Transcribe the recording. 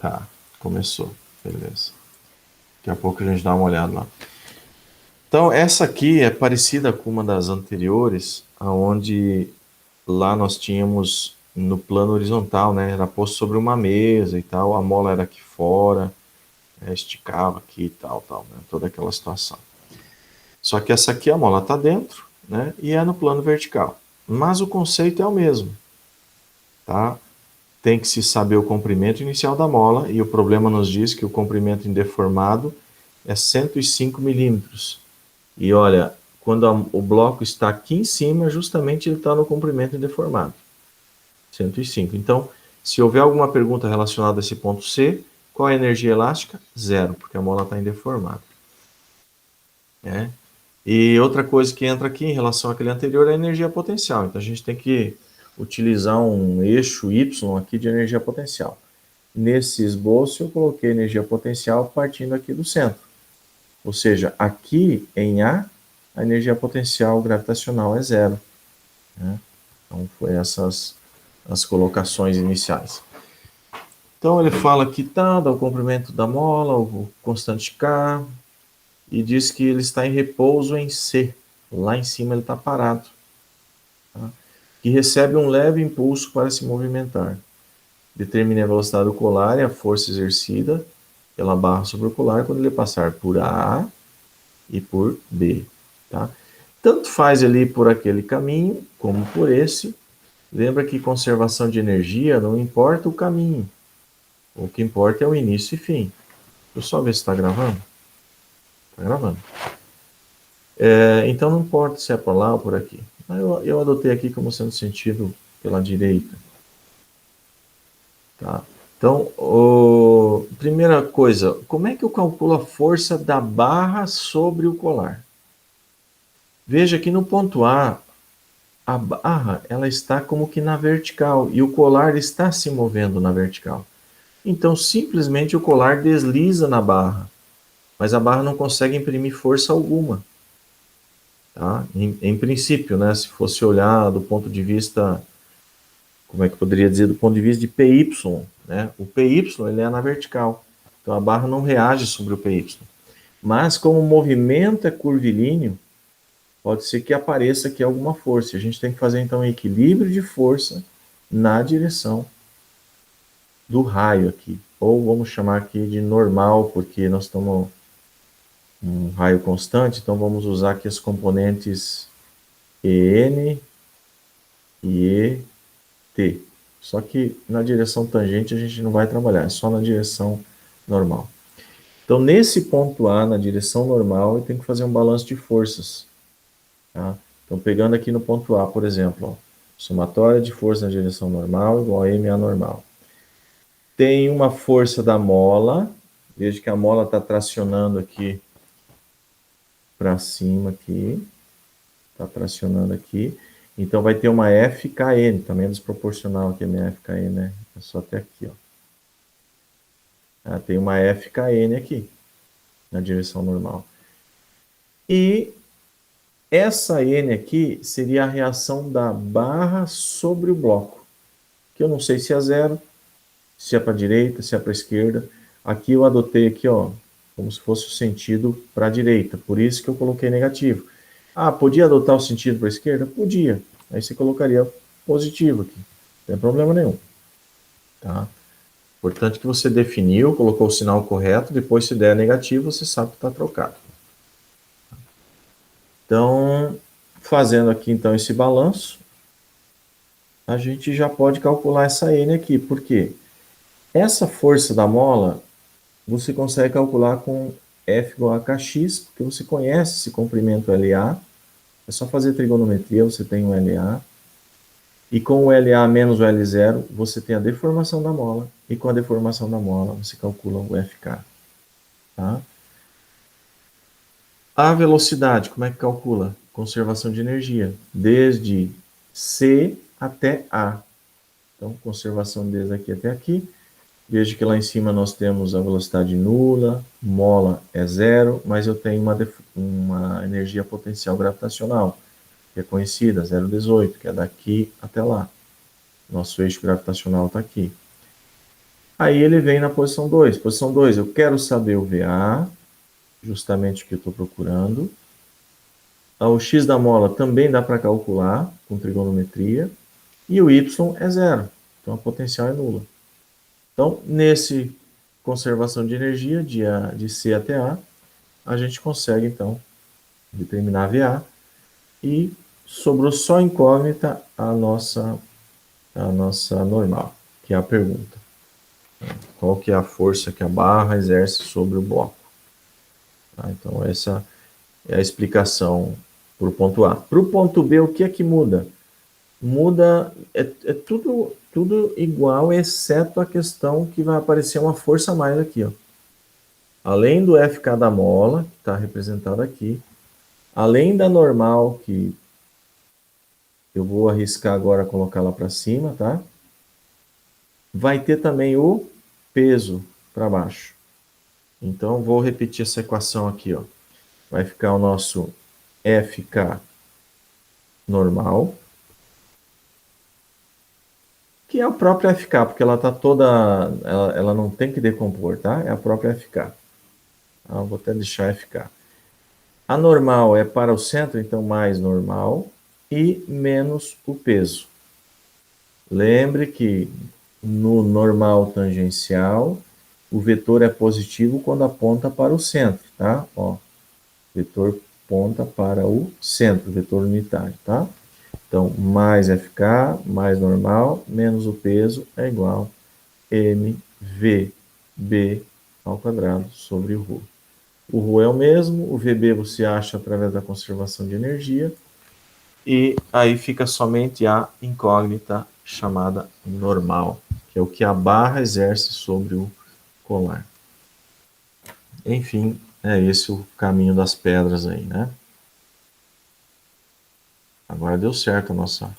Tá, começou. Beleza. Daqui a pouco a gente dá uma olhada lá. Então, essa aqui é parecida com uma das anteriores, aonde lá nós tínhamos no plano horizontal, né? Era posto sobre uma mesa e tal, a mola era aqui fora, esticava aqui e tal, tal, né? Toda aquela situação. Só que essa aqui a mola está dentro, né? E é no plano vertical. Mas o conceito é o mesmo, tá? Tem que se saber o comprimento inicial da mola e o problema nos diz que o comprimento indeformado é 105 milímetros. E olha, quando o bloco está aqui em cima, justamente ele está no comprimento indeformado, 105. Então, se houver alguma pergunta relacionada a esse ponto C, qual é a energia elástica? Zero, porque a mola está indeformada. Né? E outra coisa que entra aqui em relação àquele anterior é a energia potencial. Então a gente tem que utilizar um eixo Y aqui de energia potencial. Nesse esboço eu coloquei energia potencial partindo aqui do centro. Ou seja, aqui em a energia potencial gravitacional é zero. Né? Então foi essas as colocações iniciais. Então ele fala que tá, dá o comprimento da mola, o constante K, e diz que ele está em repouso em C. Lá em cima ele está parado. Tá? Que recebe um leve impulso para se movimentar. Determine a velocidade do colar e a força exercida pela barra sobre o colar quando ele passar por A e por B. Tá? Tanto faz ele ir por aquele caminho como por esse. Lembra que conservação de energia não importa o caminho. O que importa é o início e fim. Deixa eu só ver se está gravando. Está gravando. Então não importa se é por lá ou por aqui. Eu adotei aqui como sendo sentido pela direita. Tá? Então, primeira coisa, como é que eu calculo a força da barra sobre o colar? Veja que no ponto a barra ela está como que na vertical e o colar está se movendo na vertical. Então, simplesmente o colar desliza na barra, mas a barra não consegue imprimir força alguma. Tá? Em princípio, né, se fosse olhar do ponto de vista, como é que eu poderia dizer, do ponto de vista de PY, né? O PY ele é na vertical, então a barra não reage sobre o PY. Mas como o movimento é curvilíneo, pode ser que apareça aqui alguma força. A gente tem que fazer então um equilíbrio de força na direção do raio aqui, ou vamos chamar aqui de normal, porque nós estamos um raio constante, então vamos usar aqui as componentes EN e ET. Só que na direção tangente a gente não vai trabalhar, é só na direção normal. Então, nesse ponto A, na direção normal, eu tenho que fazer um balanço de forças. Tá? Então, pegando aqui no ponto A, por exemplo, ó, somatória de força na direção normal igual a MA normal. Tem uma força da mola, veja que a mola está tracionando aqui para cima aqui, está tracionando aqui. Então vai ter uma FKN, também é desproporcional aqui a minha FKN, né? É só até aqui, ó. Tem uma FKN aqui, na direção normal. E essa N aqui seria a reação da barra sobre o bloco, que eu não sei se é zero, se é para a direita, se é para a esquerda. Aqui eu adotei aqui, ó, como se fosse o sentido para a direita, por isso que eu coloquei negativo. Ah, podia adotar o sentido para a esquerda? Podia. Aí você colocaria positivo aqui, não tem problema nenhum. Tá? Importante que você definiu, colocou o sinal correto, depois se der negativo, você sabe que está trocado. Então, fazendo aqui então esse balanço, a gente já pode calcular essa N aqui, porque essa força da mola você consegue calcular com F igual a Kx, porque você conhece esse comprimento LA, é só fazer trigonometria, você tem o LA, e com o LA menos o L0, você tem a deformação da mola, e com a deformação da mola, você calcula o FK. Tá? A velocidade, como é que calcula? Conservação de energia, desde C até A. Então, conservação desde aqui até aqui. Veja que lá em cima nós temos a velocidade nula, mola é zero, mas eu tenho uma energia potencial gravitacional, que é conhecida, 0,18, que é daqui até lá. Nosso eixo gravitacional está aqui. Aí ele vem na posição 2. Posição 2, eu quero saber o VA, justamente o que eu estou procurando. O X da mola também dá para calcular com trigonometria. E o Y é zero. Então a potencial é nula. Então, nesse conservação de energia, de C até a gente consegue, então, determinar VA. E sobrou só incógnita a nossa normal, que é a pergunta. Qual que é a força que a barra exerce sobre o bloco? Tá? Então, essa é a explicação para o ponto A. Para o ponto B, o que é que muda? Muda, é tudo igual, exceto a questão que vai aparecer uma força a mais aqui. Ó. Além do FK da mola, que está representado aqui, além da normal, que eu vou arriscar agora colocar lá para cima, tá? Vai ter também o peso para baixo. Então, vou repetir essa equação aqui, ó. Vai ficar o nosso FK normal, que é a própria FK, porque ela está toda, ela não tem que decompor, tá? É a própria FK. Então, vou até deixar FK. A normal é para o centro, então mais normal, e menos o peso. Lembre que no normal tangencial, o vetor é positivo quando aponta para o centro, tá? Ó, vetor aponta para o centro, vetor unitário, tá? Então, mais FK, mais normal, menos o peso é igual a mVb ao quadrado sobre o ρ. O ρ é o mesmo, o VB você acha através da conservação de energia, e aí fica somente a incógnita chamada normal, que é o que a barra exerce sobre o colar. Enfim, é esse o caminho das pedras aí, né? Agora deu certo a nossa